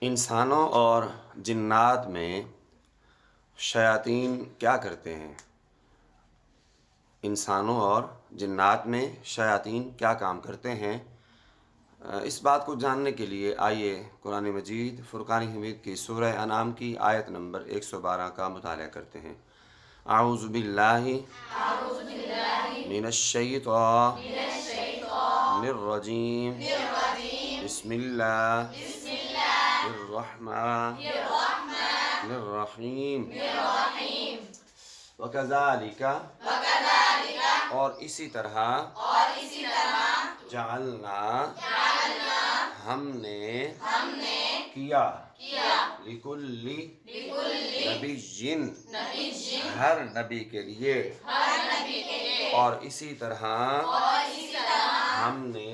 انسانوں اور جنات میں شیاطین کیا کرتے ہیں؟ انسانوں اور جنات میں شیاطین کیا کام کرتے ہیں؟ اس بات کو جاننے کے لیے آئیے قرآن مجید فرقان حمید کی سورہ انعام کی آیت نمبر 112 کا مطالعہ کرتے ہیں۔ اعوذ باللہ من الشیطان الرجیم بسم اللہ الرحمن الرحیم وَكَذَلِكَ اور اسی طرح جعلنا ہم نے کیا لِكُلِّ نَبِيٍّ ہر نبی کے لیے اور اسی طرح ہم نے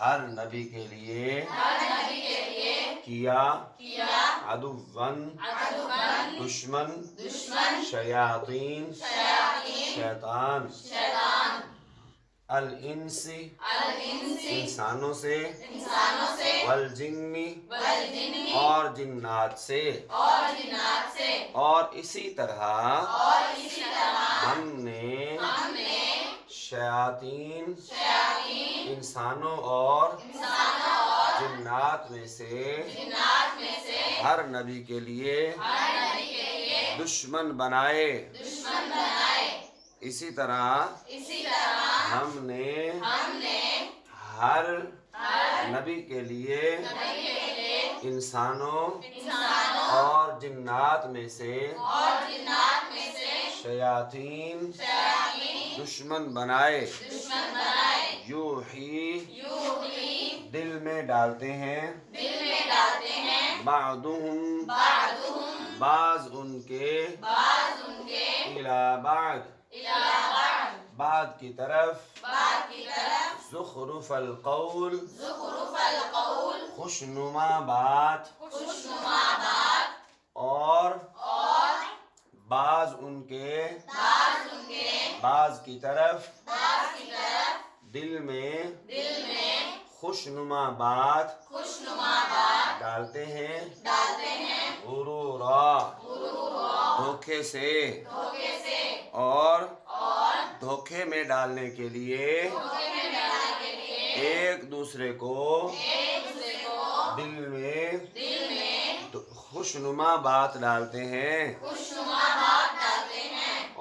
ہر نبی کے لیے کیا عدوًّ دشمن شیاطین شیطان الانس انسانوں سے والجن اور جنات سے اور اسی طرح ہم نے شیاطین انسانوں اور جنات میں سے ہر نبی کے لیے دشمن بنائے۔ اسی طرح ہم نے ہر نبی کے لیے انسانوں اور جنات میں سے شیاطین دشمن بنائے۔ یوحی دل میں ڈالتے ہیں بعضهم بعض ان کے الی بعض بعض کی طرف زخرف القول خوشنما بات اور بعض ان کے بعض کی طرف دل میں خوشنما بات ڈالتے ہیں غرورا دھوکے سے اور دھوکے میں ڈالنے کے لیے ایک دوسرے کو دل میں خوشنما بات ڈالتے ہیں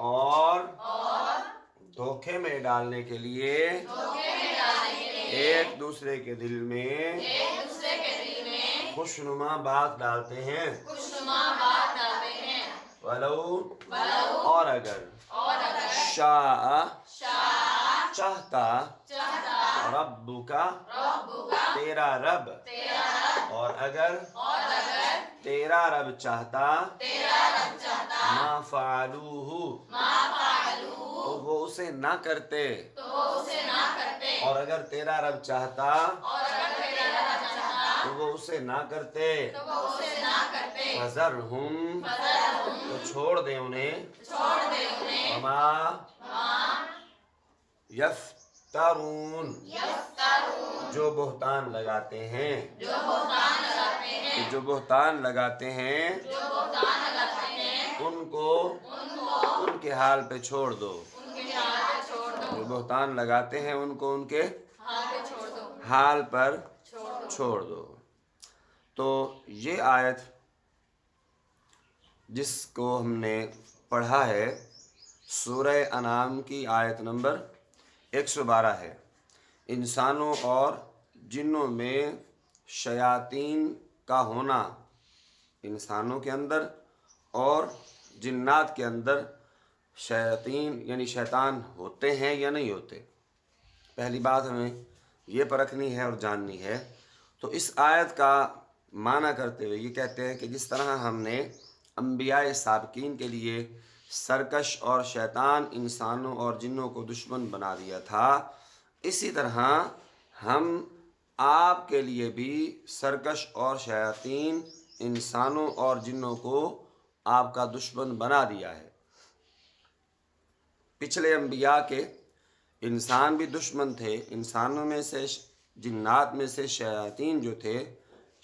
اور دھوکے میں ڈالنے کے لیے ایک دوسرے کے دل میں خوشنما بات ڈالتے ہیں۔ ولو اور اگر شاء چاہتا ربک تیرا رب اور اگر تیرا رب چاہتا ما فعلوہ تو وہ اسے نہ کرتے اور اگر تیرا رب چاہتا تو وہ اسے نہ کرتے فَذَرْهُمْ تو چھوڑ دے انہیں وَمَا یفترون جو بہتان لگاتے ہیں جو بہتان لگاتے ہیں ان کو ان کے حال پہ چھوڑ دو۔ جو بہتان لگاتے ہیں ان کو ان کے حال پر چھوڑ دو۔ تو یہ آیت جس کو ہم نے پڑھا ہے سورہ انعام کی آیت نمبر 112 ہے۔ انسانوں اور جنوں میں شیاطین کا ہونا، انسانوں کے اندر اور جنات کے اندر شیاطین یعنی شیطان ہوتے ہیں یا نہیں ہوتے، پہلی بات ہمیں یہ پرکھنی ہے اور جاننی ہے۔ تو اس آیت کا معنی کرتے ہوئے یہ کہتے ہیں کہ جس طرح ہم نے انبیاء سابقین کے لیے سرکش اور شیطان انسانوں اور جنوں کو دشمن بنا دیا تھا، اسی طرح ہم آپ کے لیے بھی سرکش اور شیاطین انسانوں اور جنوں کو آپ کا دشمن بنا دیا ہے۔ پچھلے انبیاء کے انسان بھی دشمن تھے، انسانوں میں سے جنات میں سے شیاطین جو تھے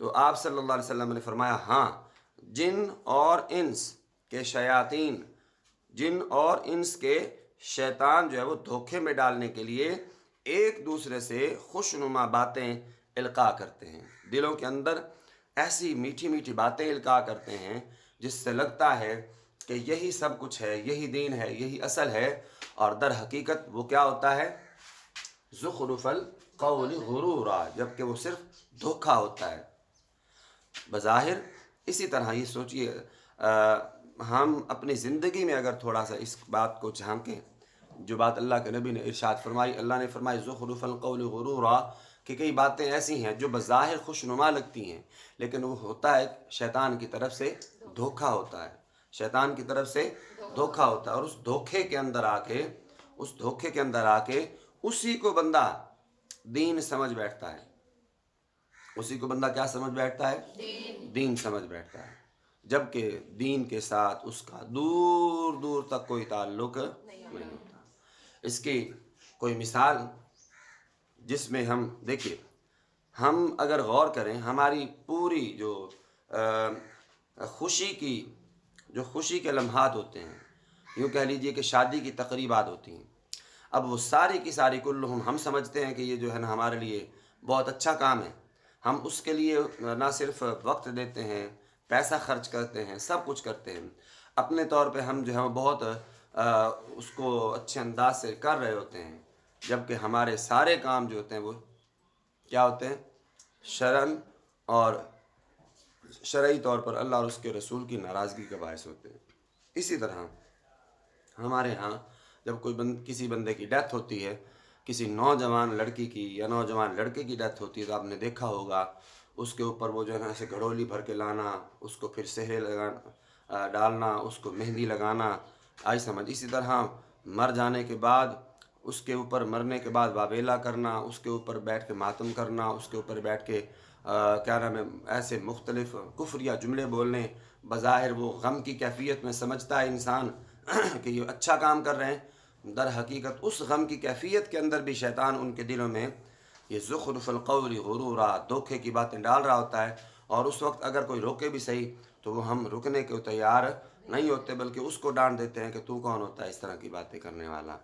تو آپ صلی اللہ علیہ وسلم نے فرمایا ہاں، جن اور انس کے شیاطین، جن اور انس کے شیطان جو ہے وہ دھوکے میں ڈالنے کے لیے ایک دوسرے سے خوشنما باتیں القاء کرتے ہیں، دلوں کے اندر ایسی میٹھی میٹھی باتیں القاء کرتے ہیں جس سے لگتا ہے کہ یہی سب کچھ ہے، یہی دین ہے، یہی اصل ہے، اور در حقیقت وہ کیا ہوتا ہے؟ زخرف القول غرورا، جبکہ وہ صرف دھوکا ہوتا ہے بظاہر۔ اسی طرح یہ سوچئے، ہم اپنی زندگی میں اگر تھوڑا سا اس بات کو جھانکیں، جو بات اللہ کے نبی نے ارشاد فرمائی، اللہ نے فرمائی زخرف القول غرورا، کہ کئی باتیں ایسی ہیں جو بظاہر خوشنما لگتی ہیں لیکن وہ ہوتا ہے شیطان کی طرف سے دھوکا ہوتا ہے، شیطان کی طرف سے دھوکا ہوتا ہے، اور اس دھوکے کے اندر آ کے اسی کو بندہ دین سمجھ بیٹھتا ہے، اسی کو بندہ کیا سمجھ بیٹھتا ہے؟ دین سمجھ بیٹھتا ہے، جبکہ دین کے ساتھ اس کا دور دور تک کوئی تعلق نہیں ہوتا۔ اس کی کوئی مثال جس میں ہم دیکھیے، ہم اگر غور کریں، ہماری پوری جو خوشی کے لمحات ہوتے ہیں، یوں کہہ لیجئے کہ شادی کی تقریبات ہوتی ہیں، اب وہ ساری کی ساری کلہم ہم سمجھتے ہیں کہ یہ جو ہے نا ہمارے لیے بہت اچھا کام ہے، ہم اس کے لیے نہ صرف وقت دیتے ہیں، پیسہ خرچ کرتے ہیں، سب کچھ کرتے ہیں، اپنے طور پہ ہم جو ہے وہ بہت اس کو اچھے انداز سے کر رہے ہوتے ہیں، جبکہ ہمارے سارے کام جو ہوتے ہیں وہ کیا ہوتے ہیں؟ شرعاً اور شرعی طور پر اللہ اور اس کے رسول کی ناراضگی کا باعث ہوتے ہیں۔ اسی طرح ہمارے ہاں جب کسی بندے کی ڈیتھ ہوتی ہے، کسی نوجوان لڑکی کی یا نوجوان لڑکے کی ڈیتھ ہوتی ہے، تو آپ نے دیکھا ہوگا اس کے اوپر وہ جو ہے نا ایسے گھڑولی بھر کے لانا، اس کو پھر سہرے ڈالنا، اس کو مہندی لگانا، آئی سمجھ۔ اسی طرح مر جانے کے بعد اس کے اوپر، مرنے کے بعد واویلا کرنا، اس کے اوپر بیٹھ کے ماتم کرنا، اس کے اوپر بیٹھ کے کیا نام ہے، ایسے مختلف کفریہ جملے بولنے، بظاہر وہ غم کی کیفیت میں سمجھتا ہے انسان کہ یہ اچھا کام کر رہے ہیں، در حقیقت اس غم کی کیفیت کے اندر بھی شیطان ان کے دلوں میں یہ زخرف القول غرورا، دھوکے کی باتیں ڈال رہا ہوتا ہے، اور اس وقت اگر کوئی روکے بھی صحیح تو وہ ہم رکنے کے تیار نہیں ہوتے، بلکہ اس کو ڈانٹ دیتے ہیں کہ تو کون ہوتا ہے اس طرح کی باتیں کرنے والا۔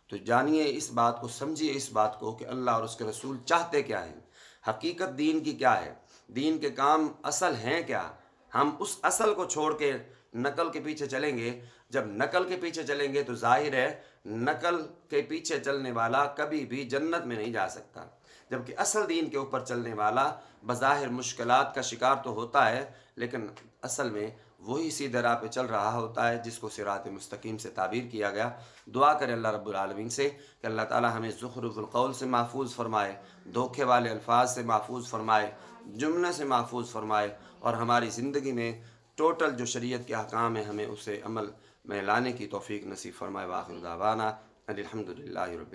تو جانیے اس بات کو، سمجھیے اس بات کو کہ اللہ اور اس کے رسول چاہتے کیا ہیں، حقیقت دین کی کیا ہے، دین کے کام اصل ہیں کیا۔ ہم اس اصل کو چھوڑ کے نقل کے پیچھے چلیں گے، جب نقل کے پیچھے چلیں گے تو ظاہر ہے نقل کے پیچھے چلنے والا کبھی بھی جنت میں نہیں جا سکتا، جبکہ اصل دین کے اوپر چلنے والا بظاہر مشکلات کا شکار تو ہوتا ہے لیکن اصل میں وہی سیدھے راہ پہ چل رہا ہوتا ہے جس کو صراط مستقیم سے تعبیر کیا گیا۔ دعا کریں اللہ رب العالمین سے کہ اللہ تعالی ہمیں زخرف القول سے محفوظ فرمائے، دھوکے والے الفاظ سے محفوظ فرمائے، جملے سے محفوظ فرمائے، اور ہماری زندگی میں ٹوٹل جو شریعت کے احکام ہیں ہمیں اسے عمل میں لانے کی توفیق نصیب فرمائے۔ وآخر دعوانا ان الحمد للہ رب